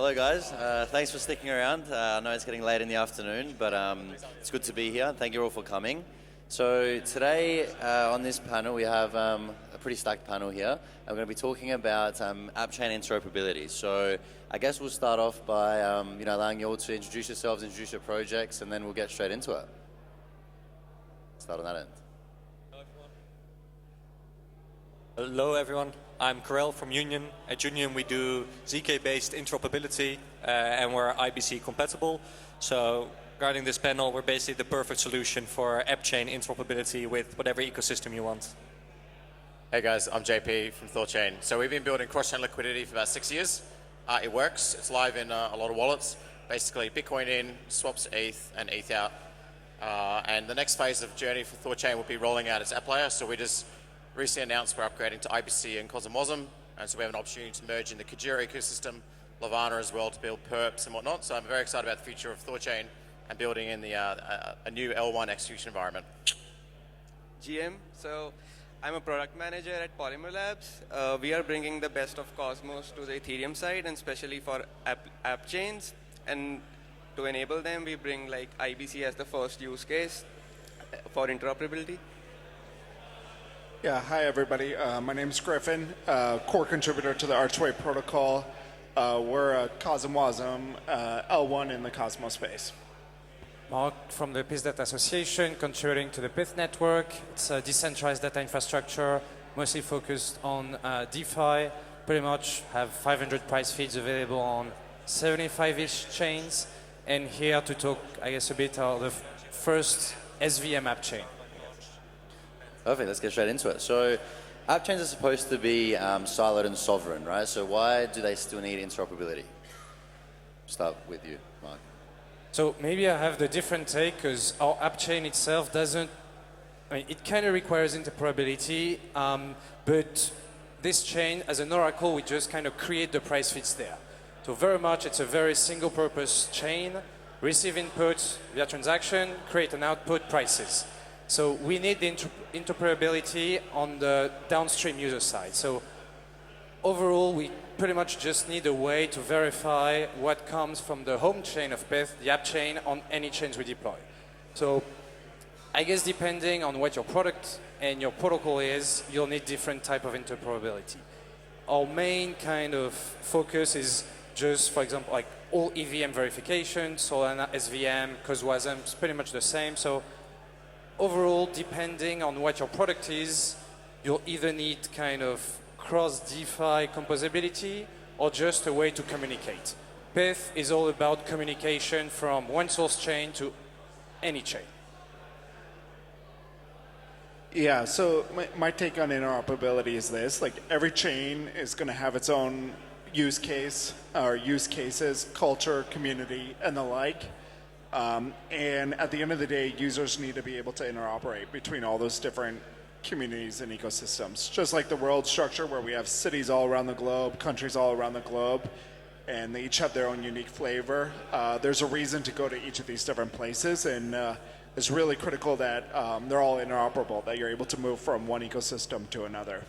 Hello guys, thanks for sticking around. I know it's getting late in the afternoon, but it's good to be here. Thank you all for coming. So today on this panel we have a pretty stacked panel here. I'm going to be talking about Appchain Interoperability. So I guess we'll start off by allowing you all to introduce yourselves, introduce your projects, and then we'll get straight into it. Start on that end. Hello everyone, I'm Karel from Union. At Union we do ZK-based interoperability and we're IBC compatible. So regarding this panel, we're basically the perfect solution for Appchain interoperability with whatever ecosystem you want. Hey guys, I'm JP from THORChain. So we've been building cross-chain liquidity for about 6 years. It works, it's live in a lot of wallets. Basically Bitcoin in, swaps ETH and ETH out. And the next phase of journey for THORChain will be rolling out its app layer. So we just recently announced we're upgrading to IBC and CosmWasm, and so we have an opportunity to merge in the Kujira ecosystem, Lavana as well, to build perps and whatnot. So I'm very excited about the future of THORChain and building in the a new L1 execution environment. GM, so I'm a product manager at Polymer Labs. We are bringing the best of Cosmos to the Ethereum side, and especially for app chains. And to enable them, we bring like IBC as the first use case for interoperability. Yeah, hi everybody. My name is Griffin, core contributor to the Archway protocol. We're a CosmWasm L1 in the Cosmos space. Marc from the Pyth Data Association, contributing to the Pyth network. It's a decentralized data infrastructure, mostly focused on DeFi. Pretty much have 500 price feeds available on 75-ish chains. And here to talk, I guess, a bit of the first SVM app chain. Perfect, let's get straight into it. So app chains are supposed to be siloed and sovereign, right? So why do they still need interoperability? Start with you, Marc. So maybe I have the different take because our app chain itself doesn't, it kind of requires interoperability, but this chain, as an oracle, we just kind of create the price feeds there. So very much, it's a very single purpose chain, receive input via transaction, create an output, prices. So we need the interoperability on the downstream user side. So overall, we pretty much just need a way to verify what comes from the home chain of Pyth, the app chain, on any chains we deploy. So I guess depending on what your product and your protocol is, you'll need different type of interoperability. Our main kind of focus is just, for example, like all EVM verification, Solana, SVM, CosmWasm, it's pretty much the same. So overall, depending on what your product is, you'll either need kind of cross-DeFi composability or just a way to communicate. Pyth is all about communication from one source chain to any chain. Yeah, so my take on interoperability is this. Like every chain is going to have its own use case or use cases, culture, community, and the like. And at the end of the day, users need to be able to interoperate between all those different communities and ecosystems. Just like the world structure where we have cities all around the globe, countries all around the globe, and they each have their own unique flavor. There's a reason to go to each of these different places, and it's really critical that they're all interoperable, that you're able to move from one ecosystem to another.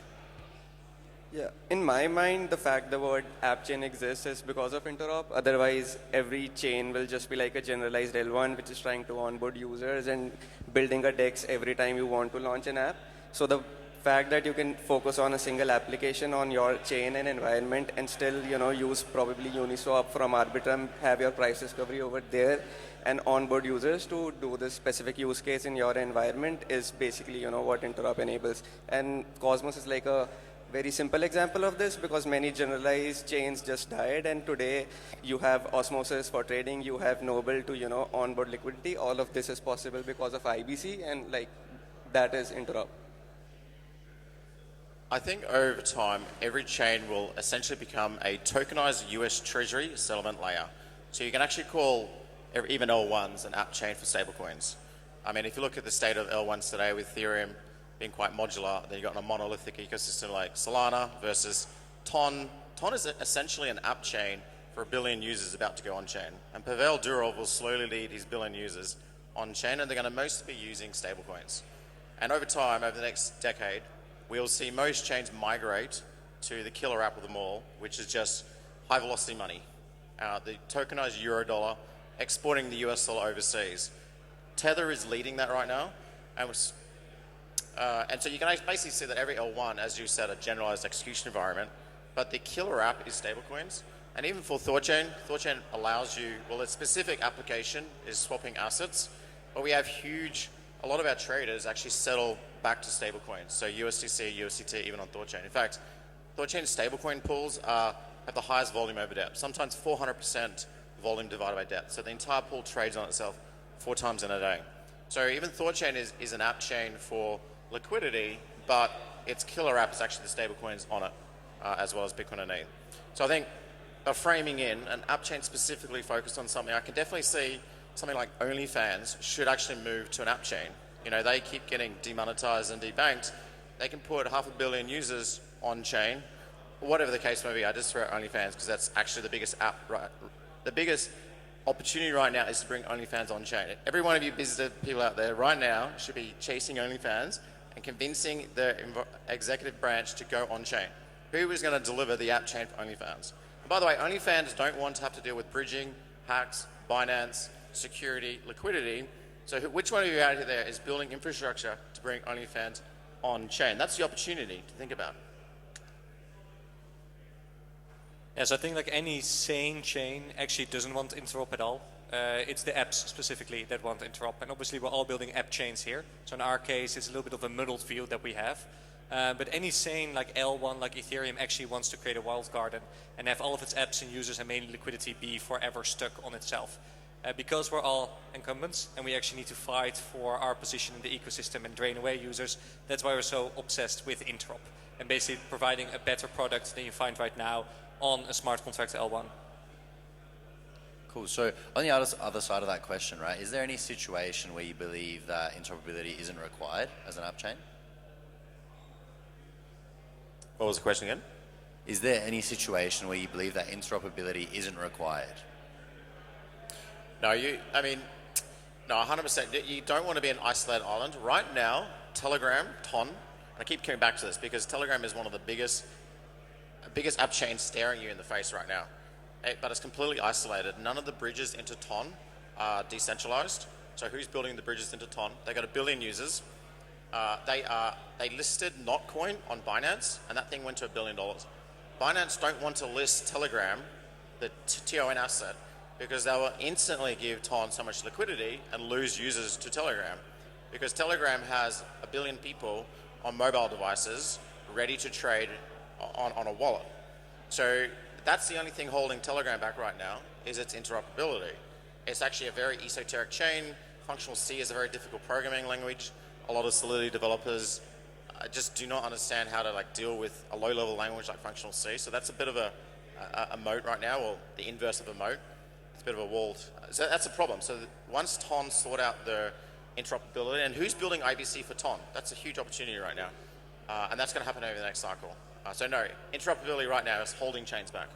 Yeah, in my mind, the fact the word app chain exists is because of interop. Otherwise, every chain will just be like a generalized L1, which is trying to onboard users and building a DEX every time you want to launch an app. So the fact that you can focus on a single application on your chain and environment and still, use probably Uniswap from Arbitrum, have your price discovery over there, and onboard users to do this specific use case in your environment is basically, what interop enables. And Cosmos is like a very simple example of this because many generalized chains just died, and today you have Osmosis for trading, you have Noble to onboard liquidity. All of this is possible because of IBC, and like that is interop. I think over time, every chain will essentially become a tokenized US Treasury settlement layer. So you can actually call even L1s an app chain for stablecoins. I mean, if you look at the state of L1s today with Ethereum being quite modular, then you've got a monolithic ecosystem like Solana versus Ton. Ton is essentially an app chain for 1 billion users about to go on-chain. And Pavel Durov will slowly lead his 1 billion users on-chain, and they're going to mostly be using stablecoins. And over time, over the next decade, we'll see most chains migrate to the killer app of them all, which is just high-velocity money. the tokenized euro dollar, exporting the US dollar overseas. Tether is leading that right now. And so you can basically see that every L1, as you said, a generalized execution environment, but the killer app is stablecoins. And even for THORChain, THORChain allows you, well, its specific application is swapping assets, but we have a lot of our traders actually settle back to stablecoins. So USDC, USDT, even on THORChain. In fact, THORChain stablecoin pools have the highest volume over depth, sometimes 400% volume divided by depth. So the entire pool trades on itself 4 times in a day. So even THORChain is an app chain for liquidity, but its killer app is actually the stablecoins on it, as well as Bitcoin and ETH. So I think framing in an app chain specifically focused on something, I can definitely see something like OnlyFans should actually move to an app chain. You know, they keep getting demonetized and debanked. They can put 500 million users on chain, whatever the case may be. I just throw out OnlyFans because that's actually the biggest app, right? The biggest opportunity right now is to bring OnlyFans on chain. Every one of you business people out there right now should be chasing OnlyFans and convincing the executive branch to go on chain. Who is going to deliver the app chain for OnlyFans? And by the way, OnlyFans don't want to have to deal with bridging, hacks, Binance, security, liquidity. So which one of you out there is building infrastructure to bring OnlyFans on chain? That's the opportunity to think about. Yes, I think like any sane chain actually doesn't want interop at all. It's the apps specifically that want interop, and obviously we're all building app chains here. So in our case, it's a little bit of a muddled view that we have. But any sane like L1, like Ethereum, actually wants to create a walled garden and have all of its apps and users and mainly liquidity be forever stuck on itself. Because we're all incumbents and we actually need to fight for our position in the ecosystem and drain away users, that's why we're so obsessed with interop and basically providing a better product than you find right now on a smart contract L1. Cool. So on the other side of that question, right, is there any situation where you believe that interoperability isn't required as an app chain? What was the question again? Is there any situation where you believe that interoperability isn't required? No, 100%. You don't want to be an isolated island. Right now, Telegram, TON, and I keep coming back to this because Telegram is one of the biggest app chains staring you in the face right now. But it's completely isolated. None of the bridges into TON are decentralized. So who's building the bridges into TON? They got 1 billion users. They listed Notcoin on Binance, and that thing went to $1 billion. Binance don't want to list Telegram, the TON asset, because they will instantly give TON so much liquidity and lose users to Telegram. Because Telegram has 1 billion people on mobile devices ready to trade on a wallet. So that's the only thing holding Telegram back right now is its interoperability. It's actually a very esoteric chain. Functional C is a very difficult programming language. A lot of Solidity developers just do not understand how to deal with a low-level language like functional C. So that's a bit of a moat right now, or the inverse of a moat. It's a bit of a walled. So that's a problem. So once TON sort out the interoperability, and who's building IBC for TON? That's a huge opportunity right now. And that's going to happen over the next cycle. So no, interoperability right now is holding chains back.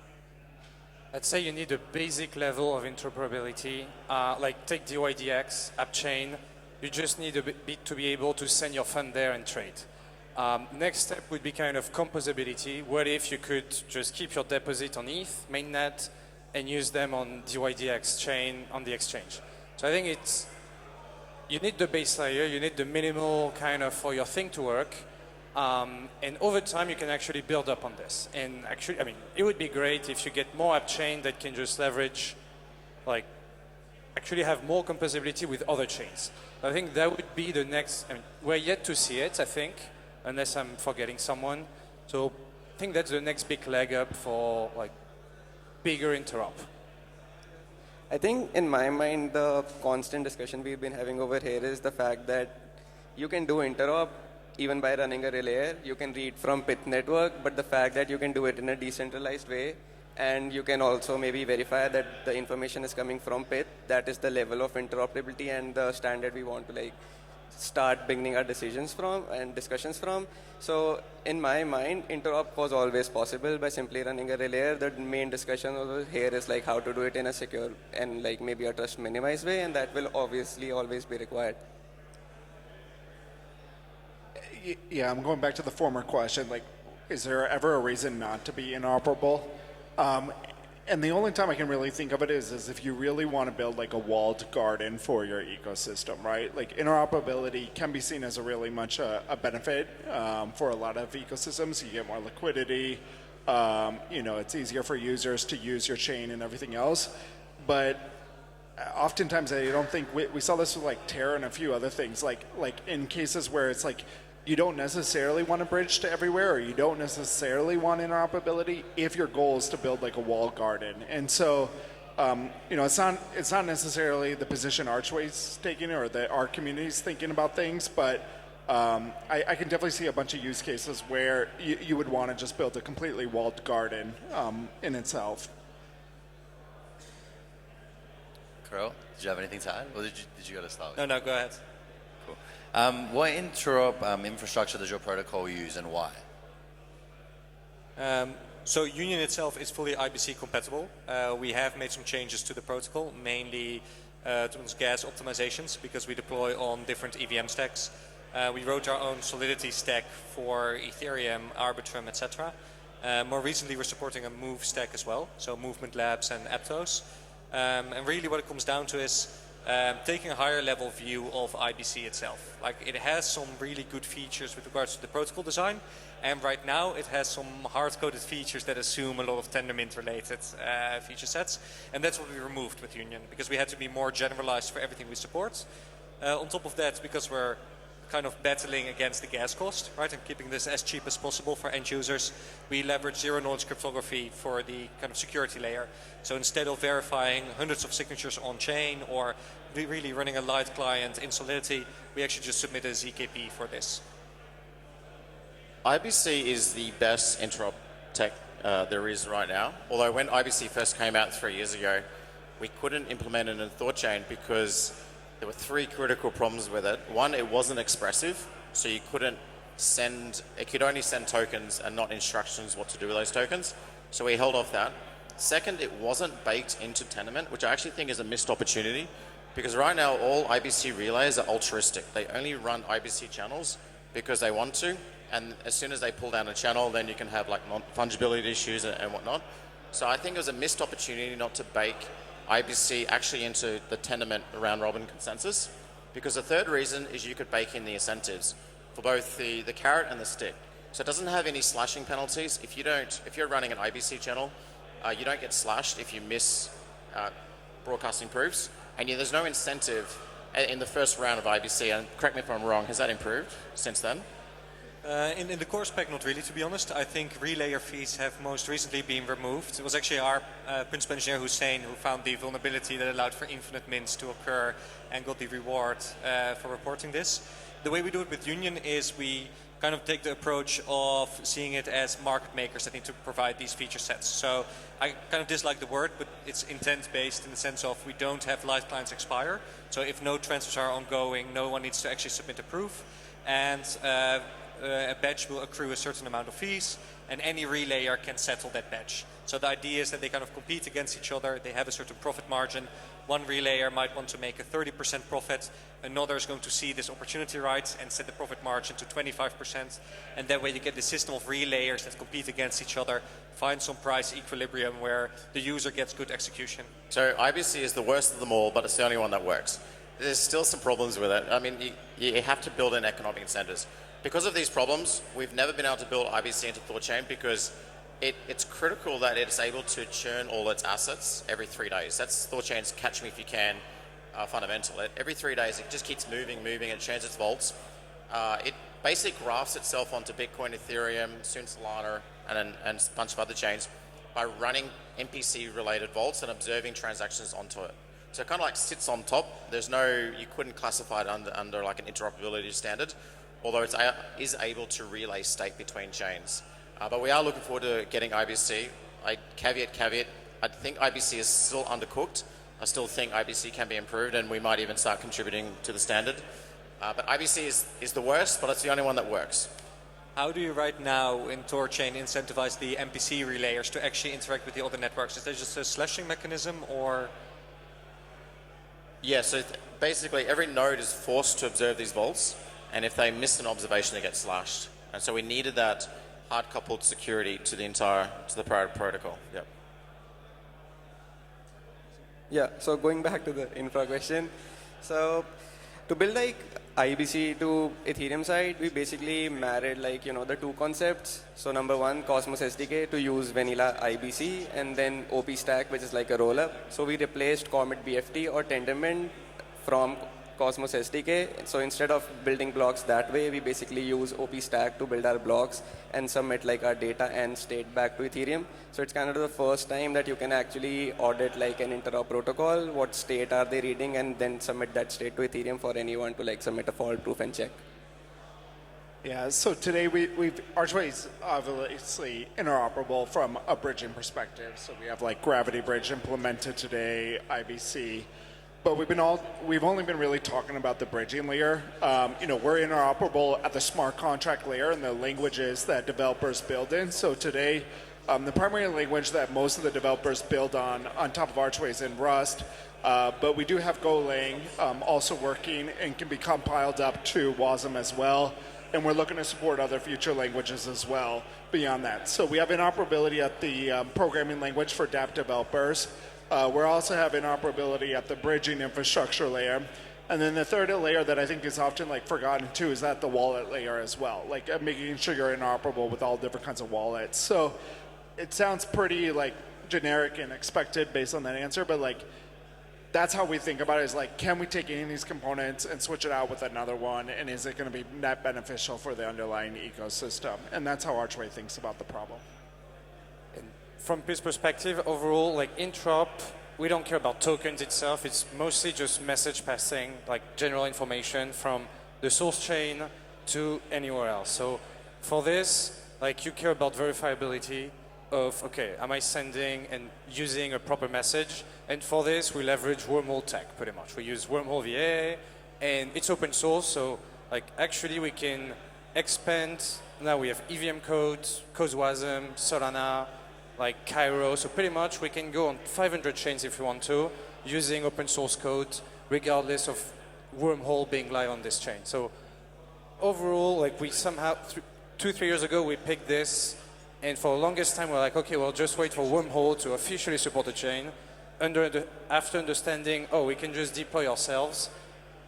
I'd say you need a basic level of interoperability. Like take DoraHacks, Appchain. You just need a bit to be able to send your fund there and trade. Next step would be kind of composability. What if you could just keep your deposit on ETH, mainnet, and use them on DoraHacks chain on the exchange? So I think you need the base layer, you need the minimal kind of for your thing to work. And over time, you can actually build up on this. And actually, it would be great if you get more app chain that can just leverage, actually have more composability with other chains. I think that would be the next. We're yet to see it, I think, unless I'm forgetting someone. So I think that's the next big leg up for bigger interop. I think in my mind, the constant discussion we've been having over here is the fact that you can do interop even by running a relayer. You can read from Pyth network, but the fact that you can do it in a decentralized way, and you can also maybe verify that the information is coming from Pyth, that is the level of interoperability and the standard we want to start beginning our decisions from and discussions from. So in my mind, interop was always possible by simply running a relayer. The main discussion over here is how to do it in a secure and maybe a trust minimized way, and that will obviously always be required. Yeah, I'm going back to the former question. Is there ever a reason not to be interoperable? And the only time I can really think of it is if you really want to build like a walled garden for your ecosystem, right? Like interoperability can be seen as a really much a benefit for a lot of ecosystems. You get more liquidity. You know, it's easier for users to use your chain and everything else. But oftentimes I don't think we saw this with like Terra and a few other things. Like in cases where it's like you don't necessarily want to bridge to everywhere, or you don't necessarily want interoperability if your goal is to build like a walled garden. And so, you know, it's not necessarily the position Archway's taking or that our community's thinking about things, but I can definitely see a bunch of use cases where you would want to just build a completely walled garden in itself. Karel, did you have anything to add, or did you go to start? No, go ahead. Cool. What interop infrastructure does your protocol use and why? So Union itself is fully IBC compatible. We have made some changes to the protocol, mainly towards gas optimizations, because we deploy on different EVM stacks. We wrote our own Solidity stack for Ethereum, Arbitrum, etc. More recently, we're supporting a Move stack as well, so Movement Labs and Aptos. And really what it comes down to is taking a higher level view of IBC itself. Like, it has some really good features with regards to the protocol design, and right now it has some hard-coded features that assume a lot of Tendermint related feature sets, and that's what we removed with Union, because we had to be more generalized for everything we support. On top of that, because we're kind of battling against the gas cost, right, and keeping this as cheap as possible for end users, we leverage zero-knowledge cryptography for the kind of security layer. So instead of verifying hundreds of signatures on chain or really running a light client in Solidity, we actually just submit a ZKP for this. IBC is the best interop tech there is right now. Although when IBC first came out 3 years ago, we couldn't implement it in THORChain because there were 3 critical problems with it. One, it wasn't expressive, so you couldn't send, it could only send tokens and not instructions what to do with those tokens. So we held off that. Second, it wasn't baked into Tendermint, which I actually think is a missed opportunity, because right now all IBC relays are altruistic. They only run IBC channels because they want to, and as soon as they pull down a channel, then you can have like non-fungibility issues and whatnot. So I think it was a missed opportunity not to bake IBC actually into the Tendermint round robin consensus, because the third reason is you could bake in the incentives for both the carrot and the stick. So it doesn't have any slashing penalties. If you're running an IBC channel, you don't get slashed if you miss broadcasting proofs, and there's no incentive in the first round of IBC. And correct me if I'm wrong, has that improved since then? In the core spec, not really, to be honest. I think relayer fees have most recently been removed. It was actually our principal engineer, Hussein, who found the vulnerability that allowed for infinite mints to occur and got the reward for reporting this. The way we do it with Union is we kind of take the approach of seeing it as market makers that need to provide these feature sets. So I kind of dislike the word, but it's intent-based in the sense of we don't have live clients expire. So if no transfers are ongoing, no one needs to actually submit a proof. And a batch will accrue a certain amount of fees, and any relayer can settle that batch. So the idea is that they kind of compete against each other. They have a certain profit margin. One relayer might want to make a 30% profit. Another is going to see this opportunity right and set the profit margin to 25%. And that way you get the system of relayers that compete against each other, find some price equilibrium where the user gets good execution. So IBC is the worst of them all, but it's the only one that works. There's still some problems with it. I mean, you have to build in economic incentives. Because of these problems, we've never been able to build IBC into THORChain because it's critical that it's able to churn all its assets every 3 days. That's THORChain's catch me if you can fundamental. Every 3 days, it just keeps moving, and churns its vaults. It basically grafts itself onto Bitcoin, Ethereum, soon Solana, and a bunch of other chains by running NPC-related vaults and observing transactions onto it. So it kind of like sits on top. You couldn't classify it under like an interoperability standard, although it is able to relay state between chains. But we are looking forward to getting IBC. Caveat, I think IBC is still undercooked. I still think IBC can be improved, and we might even start contributing to the standard. But IBC is the worst, but it's the only one that works. How do you right now in THORChain incentivize the MPC relayers to actually interact with the other networks? Is there just a slashing mechanism, or? Yeah, so basically every node is forced to observe these vaults, and if they miss an observation, they get slashed. And so we needed that hard-coupled security to the protocol. Yep. Yeah, so going back to the infra question. So to build like IBC to Ethereum side, we basically married like, the two concepts. So number one, Cosmos SDK to use vanilla IBC, and then OP Stack, which is like a roll-up. So we replaced Comet BFT or Tendermint from Cosmos SDK. So instead of building blocks that way, we basically use OP Stack to build our blocks and submit like our data and state back to Ethereum. So it's kind of the first time that you can actually audit like an interop protocol, what state are they reading, and then submit that state to Ethereum for anyone to like submit a fault proof and check. Yeah, so today Archway is obviously interoperable from a bridging perspective. So we have like Gravity Bridge implemented today, IBC. But we've only been really talking about the bridging layer. We're interoperable at the smart contract layer and the languages that developers build in. So today, the primary language that most of the developers build on top of Archway is in Rust. But we do have Golang also working and can be compiled up to WASM as well. And we're looking to support other future languages as well beyond that. So we have interoperability at the programming language for dApp developers. We also have interoperability at the bridging infrastructure layer. And then the third layer that I think is often like forgotten too is at the wallet layer as well, like making sure you're interoperable with all different kinds of wallets. So it sounds pretty like generic and expected based on that answer, but like that's how we think about it, is like, can we take any of these components and switch it out with another one, and is it going to be net beneficial for the underlying ecosystem? And that's how Archway thinks about the problem. From Pyth perspective, overall, like interop, we don't care about tokens itself. It's mostly just message passing, like general information from the source chain to anywhere else. So for this, like you care about verifiability of, okay, am I sending and using a proper message? And for this, we leverage wormhole tech pretty much. We use wormhole VA, and it's open source. So like actually we can expand. Now we have EVM code, CodeWasm, Solana, like Cairo. So pretty much we can go on 500 chains if we want to, using open source code, regardless of wormhole being live on this chain. So overall, like we somehow, 2-3 years ago, we picked this, and for the longest time we're like, okay, we'll just wait for wormhole to officially support the chain. After understanding, oh, we can just deploy ourselves,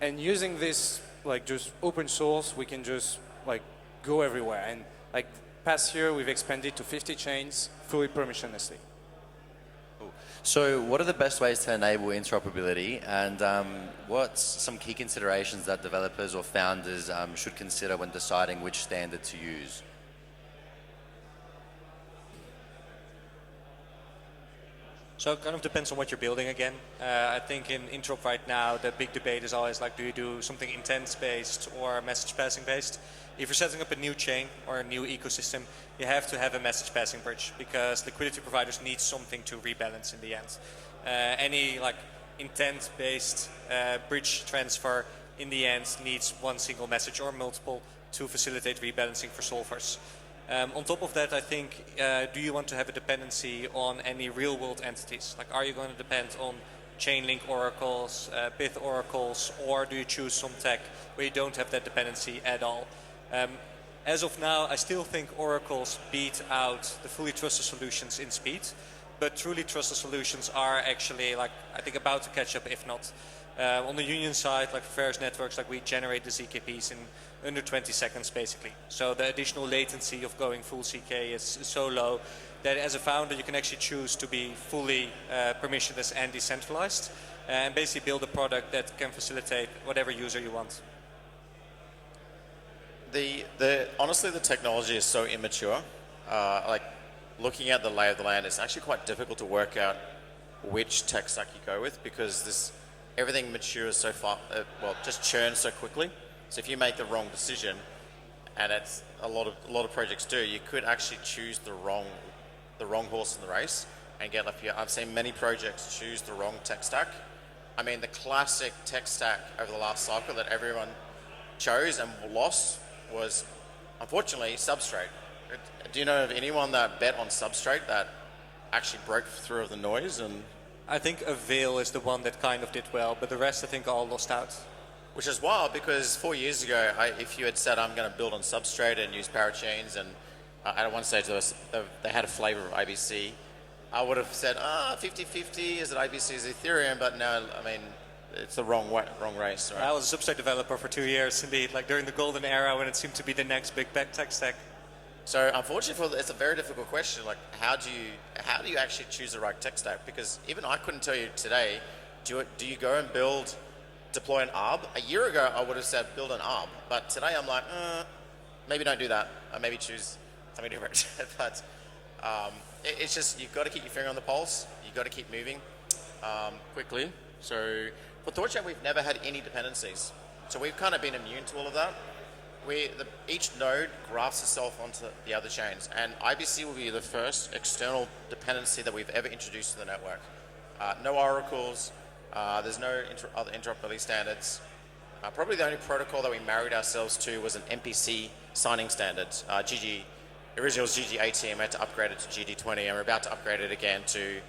and using this like just open source, we can just like go everywhere. And like past year, we've expanded to 50 chains fully permissionlessly. Cool. So what are the best ways to enable interoperability, and what's some key considerations that developers or founders should consider when deciding which standard to use? So it kind of depends on what you're building again. I think in interop right now, the big debate is always like, do you do something intent-based or message-passing-based? If you're setting up a new chain or a new ecosystem, you have to have a message-passing bridge, because liquidity providers need something to rebalance in the end. Any like intent-based bridge transfer in the end needs one single message or multiple to facilitate rebalancing for solvers. On top of that, I think, do you want to have a dependency on any real-world entities? Like, are you going to depend on Chainlink oracles, Pyth oracles, or do you choose some tech where you don't have that dependency at all? As of now, I still think oracles beat out the fully trusted solutions in speed, but truly trusted solutions are actually, like, I think about to catch up, if not. On the Union side, like for various networks, like we generate the ZKPs in under 20 seconds, basically. So the additional latency of going full CK is so low that as a founder, you can actually choose to be fully permissionless and decentralized, and basically build a product that can facilitate whatever user you want. Honestly, the technology is so immature. Like looking at the lay of the land, it's actually quite difficult to work out which tech stack you go with, because everything matures so far, just churns so quickly. So if you make the wrong decision, and it's a lot of projects do, you could actually choose the wrong horse in the race and get left here. I've seen many projects choose the wrong tech stack. I mean, the classic tech stack over the last cycle that everyone chose and lost was, unfortunately, Substrate. Do you know of anyone that bet on Substrate that actually broke through the noise? And I think Avail is the one that kind of did well, but the rest I think all lost out. Which is wild, because 4 years ago, if you had said I'm going to build on Substrate and use parachains, and at one stage they had a flavor of IBC, I would have said, 50-50, is it IBC, is it Ethereum? But no, I mean, it's the wrong race. Right? I was a substrate developer for 2 years, indeed, like during the golden era when it seemed to be the next big tech stack. So unfortunately, it's a very difficult question. Like, how do you actually choose the right tech stack? Because even I couldn't tell you today. Do you go and deploy an ARB? A year ago, I would have said build an ARB, but today I'm like, maybe don't do that. Maybe choose something different. But it's just you've got to keep your finger on the pulse. You've got to keep moving quickly. So for THORChain, we've never had any dependencies. So we've kind of been immune to all of that. Each node grafts itself onto the other chains, and IBC will be the first external dependency that we've ever introduced to the network. No oracles, there's no other interoperability standards. Probably the only protocol that we married ourselves to was an MPC signing standard. Originally was GG18, we had to upgrade it to GD20, and we're about to upgrade it again to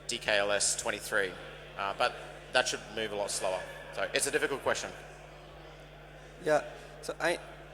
DKLS 23. But that should move a lot slower. So it's a difficult question. Yeah, so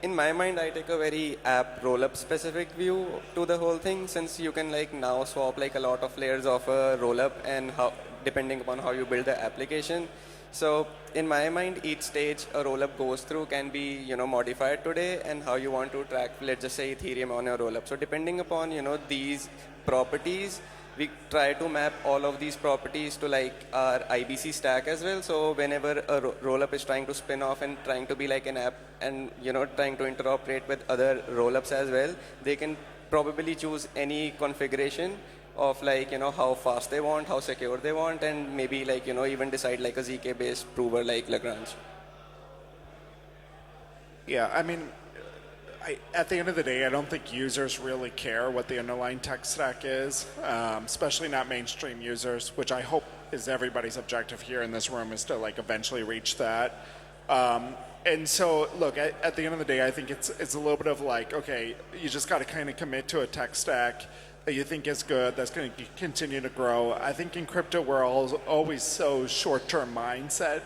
in my mind, I take a very app rollup specific view to the whole thing, since you can like now swap like a lot of layers of a rollup and how, depending upon how you build the application. So in my mind, each stage a rollup goes through can be, modified today, and how you want to track, let's just say Ethereum on your rollup. So depending upon, these properties, we try to map all of these properties to like our IBC stack as well. So whenever a rollup is trying to spin off and trying to be like an app and trying to interoperate with other rollups as well, they can probably choose any configuration of like how fast they want, how secure they want, and maybe like even decide like a ZK based prover like Lagrange. Yeah, I mean, at the end of the day, I don't think users really care what the underlying tech stack is, especially not mainstream users, which I hope is everybody's objective here in this room, is to like eventually reach that. And so, look, at the end of the day, I think it's a little bit of like, okay, you just got to kind of commit to a tech stack that you think is good, that's going to continue to grow. I think in crypto, we're always so short-term mindset.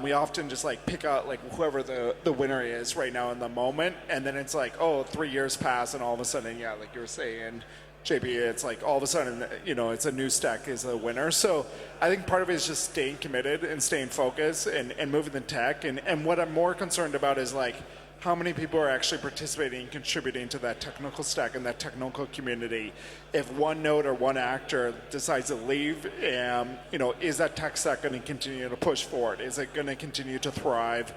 We often just like pick out like whoever the winner is right now in the moment, and then it's like, 3 years pass, and all of a sudden, yeah, like you were saying, JP, it's like all of a sudden, it's a new stack is a winner. So I think part of it is just staying committed and staying focused and moving the tech. And what I'm more concerned about is like how many people are actually participating and contributing to that technical stack and that technical community. If one node or one actor decides to leave, is that tech stack going to continue to push forward? Is it going to continue to thrive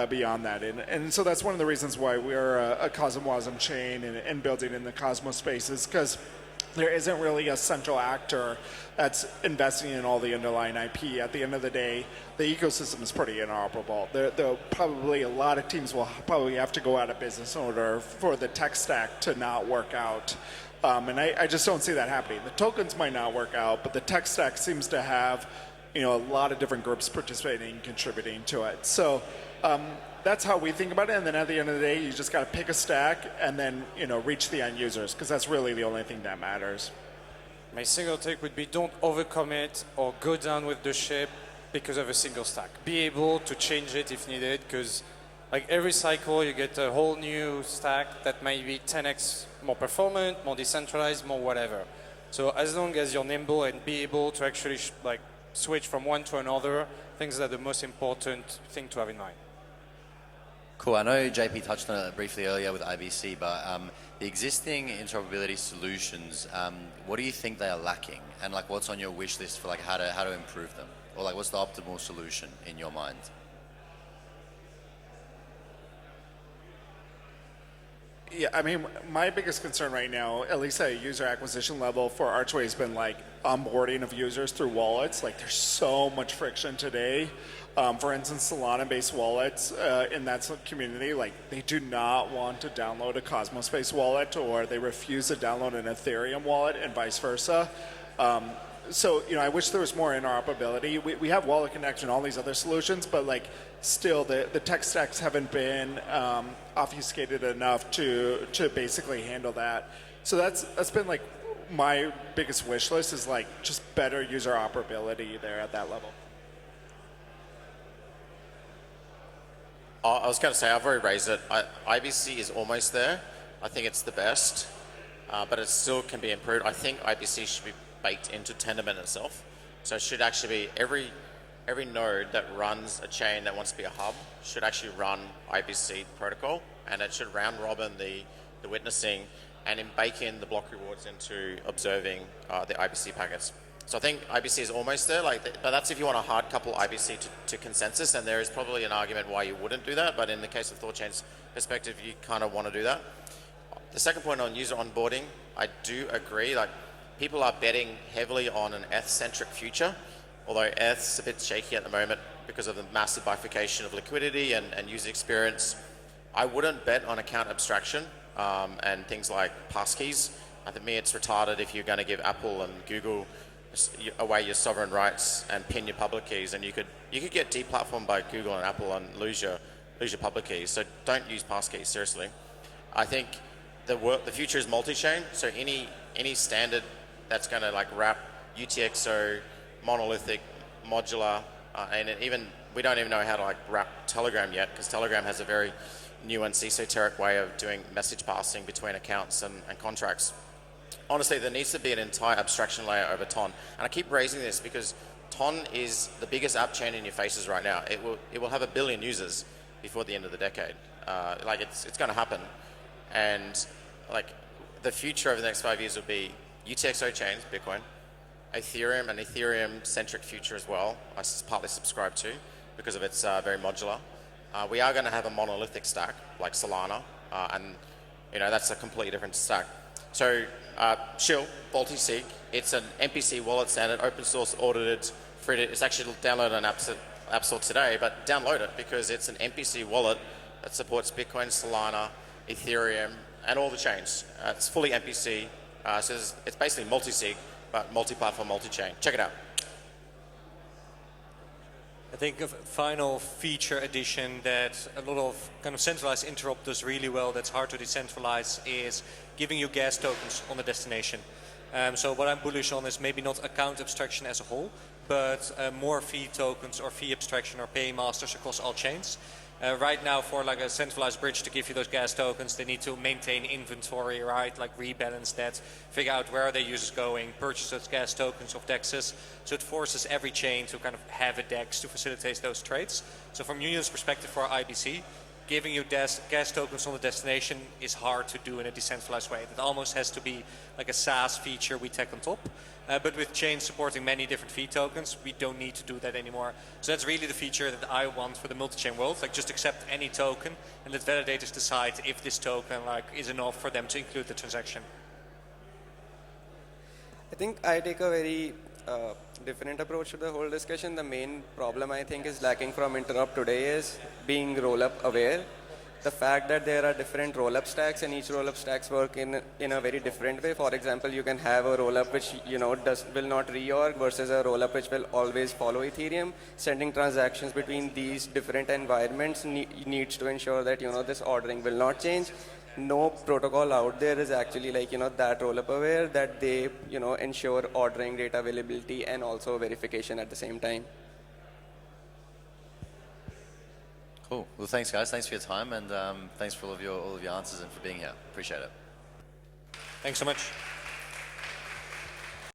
beyond that? And so that's one of the reasons why we're a CosmWasm chain and building in the Cosmos spaces, because there isn't really a central actor that's investing in all the underlying IP. At the end of the day, the ecosystem is pretty interoperable. There probably a lot of teams will probably have to go out of business in order for the tech stack to not work out. And I just don't see that happening. The tokens might not work out, but the tech stack seems to have a lot of different groups participating and contributing to it. So that's how we think about it. And then at the end of the day, you just got to pick a stack and then reach the end users, because that's really the only thing that matters. My single take would be don't overcommit or go down with the ship because of a single stack. Be able to change it if needed, because like every cycle you get a whole new stack that might be 10x more performant, more decentralized, more whatever. So as long as you're nimble and be able to actually switch from one to another, I think that's the most important thing to have in mind. Cool. I know JP touched on it briefly earlier with IBC, but the existing interoperability solutions, what do you think they are lacking? And like, what's on your wish list for like how to improve them? Or like, what's the optimal solution in your mind? Yeah, I mean, my biggest concern right now, at least at a user acquisition level for Archway, has been like onboarding of users through wallets. Like, there's so much friction today. For instance, Solana-based wallets in that community, like they do not want to download a Cosmos-based wallet, or they refuse to download an Ethereum wallet, and vice versa. So, I wish there was more interoperability. We have Wallet Connect and all these other solutions, but like still the tech stacks haven't been obfuscated enough to basically handle that. So that's been like my biggest wish list, is like just better user operability there at that level. I was going to say, I've already raised it. IBC is almost there. I think it's the best. but it still can be improved. I think IBC should be baked into Tendermint itself. So it should actually be every node that runs a chain that wants to be a hub should actually run IBC protocol, and it should round robin the witnessing and then bake in the block rewards into observing the IBC packets. So I think IBC is almost there, but that's if you want to hard couple IBC to consensus, and there is probably an argument why you wouldn't do that, but in the case of THORChain's perspective, you kind of want to do that. The second point on user onboarding, I do agree, like people are betting heavily on an ETH-centric future, although ETH's a bit shaky at the moment because of the massive bifurcation of liquidity and user experience. I wouldn't bet on account abstraction and things like passkeys. I think it's retarded if you're going to give Apple and Google away your sovereign rights and pin your public keys, and you could get deplatformed by Google and Apple and lose your public keys. So don't use passkeys, seriously. I think the future is multi-chain, so any standard that's going to like wrap UTXO, monolithic, modular, and we don't even know how to like wrap Telegram yet, because Telegram has a very new and esoteric way of doing message passing between accounts and contracts. Honestly, there needs to be an entire abstraction layer over TON, and I keep raising this because TON is the biggest app chain in your faces right now. It will have 1 billion users before the end of the decade. Like it's going to happen, and like the future over the next 5 years will be UTXO chains, Bitcoin, Ethereum, and Ethereum-centric future as well. I partly subscribe to because of its very modular. We are going to have a monolithic stack like Solana, and that's a completely different stack. So Shill, multi-sig, it's an MPC wallet standard, open source, audited, free. It's actually downloaded on App Store today, but download it because it's an MPC wallet that supports Bitcoin, Solana, Ethereum, and all the chains. It's fully MPC, so it's basically multi-sig, but multi-platform, multi-chain. Check it out. I think a final feature addition that a lot of kind of centralized interop does really well that's hard to decentralize is giving you gas tokens on the destination. So what I'm bullish on is maybe not account abstraction as a whole, but more fee tokens or fee abstraction or paymasters across all chains. Right now, for like a centralized bridge to give you those gas tokens, they need to maintain inventory, right? Like rebalance that, figure out where are their users going, purchase those gas tokens of DEXs. So it forces every chain to kind of have a DEX to facilitate those trades. So from Union's perspective for IBC, giving you gas tokens on the destination is hard to do in a decentralized way. It almost has to be like a SaaS feature we tack on top. But with chains supporting many different fee tokens, we don't need to do that anymore. So that's really the feature that I want for the multi-chain world. Like just accept any token and let validators decide if this token is enough for them to include the transaction. I think I take a very different approach to the whole discussion. The main problem I think is lacking from Interop today is being roll-up aware. The fact that there are different roll-up stacks and each roll-up stacks work in a very different way. For example, you can have a roll-up which will not reorg versus a roll-up which will always follow Ethereum. Sending transactions between these different environments needs to ensure that this ordering will not change. No protocol out there is actually that roll-up aware that they ensure ordering, data availability, and also verification at the same time. Cool. Well, thanks, guys. Thanks for your time, and thanks for all of your answers and for being here. Appreciate it. Thanks so much.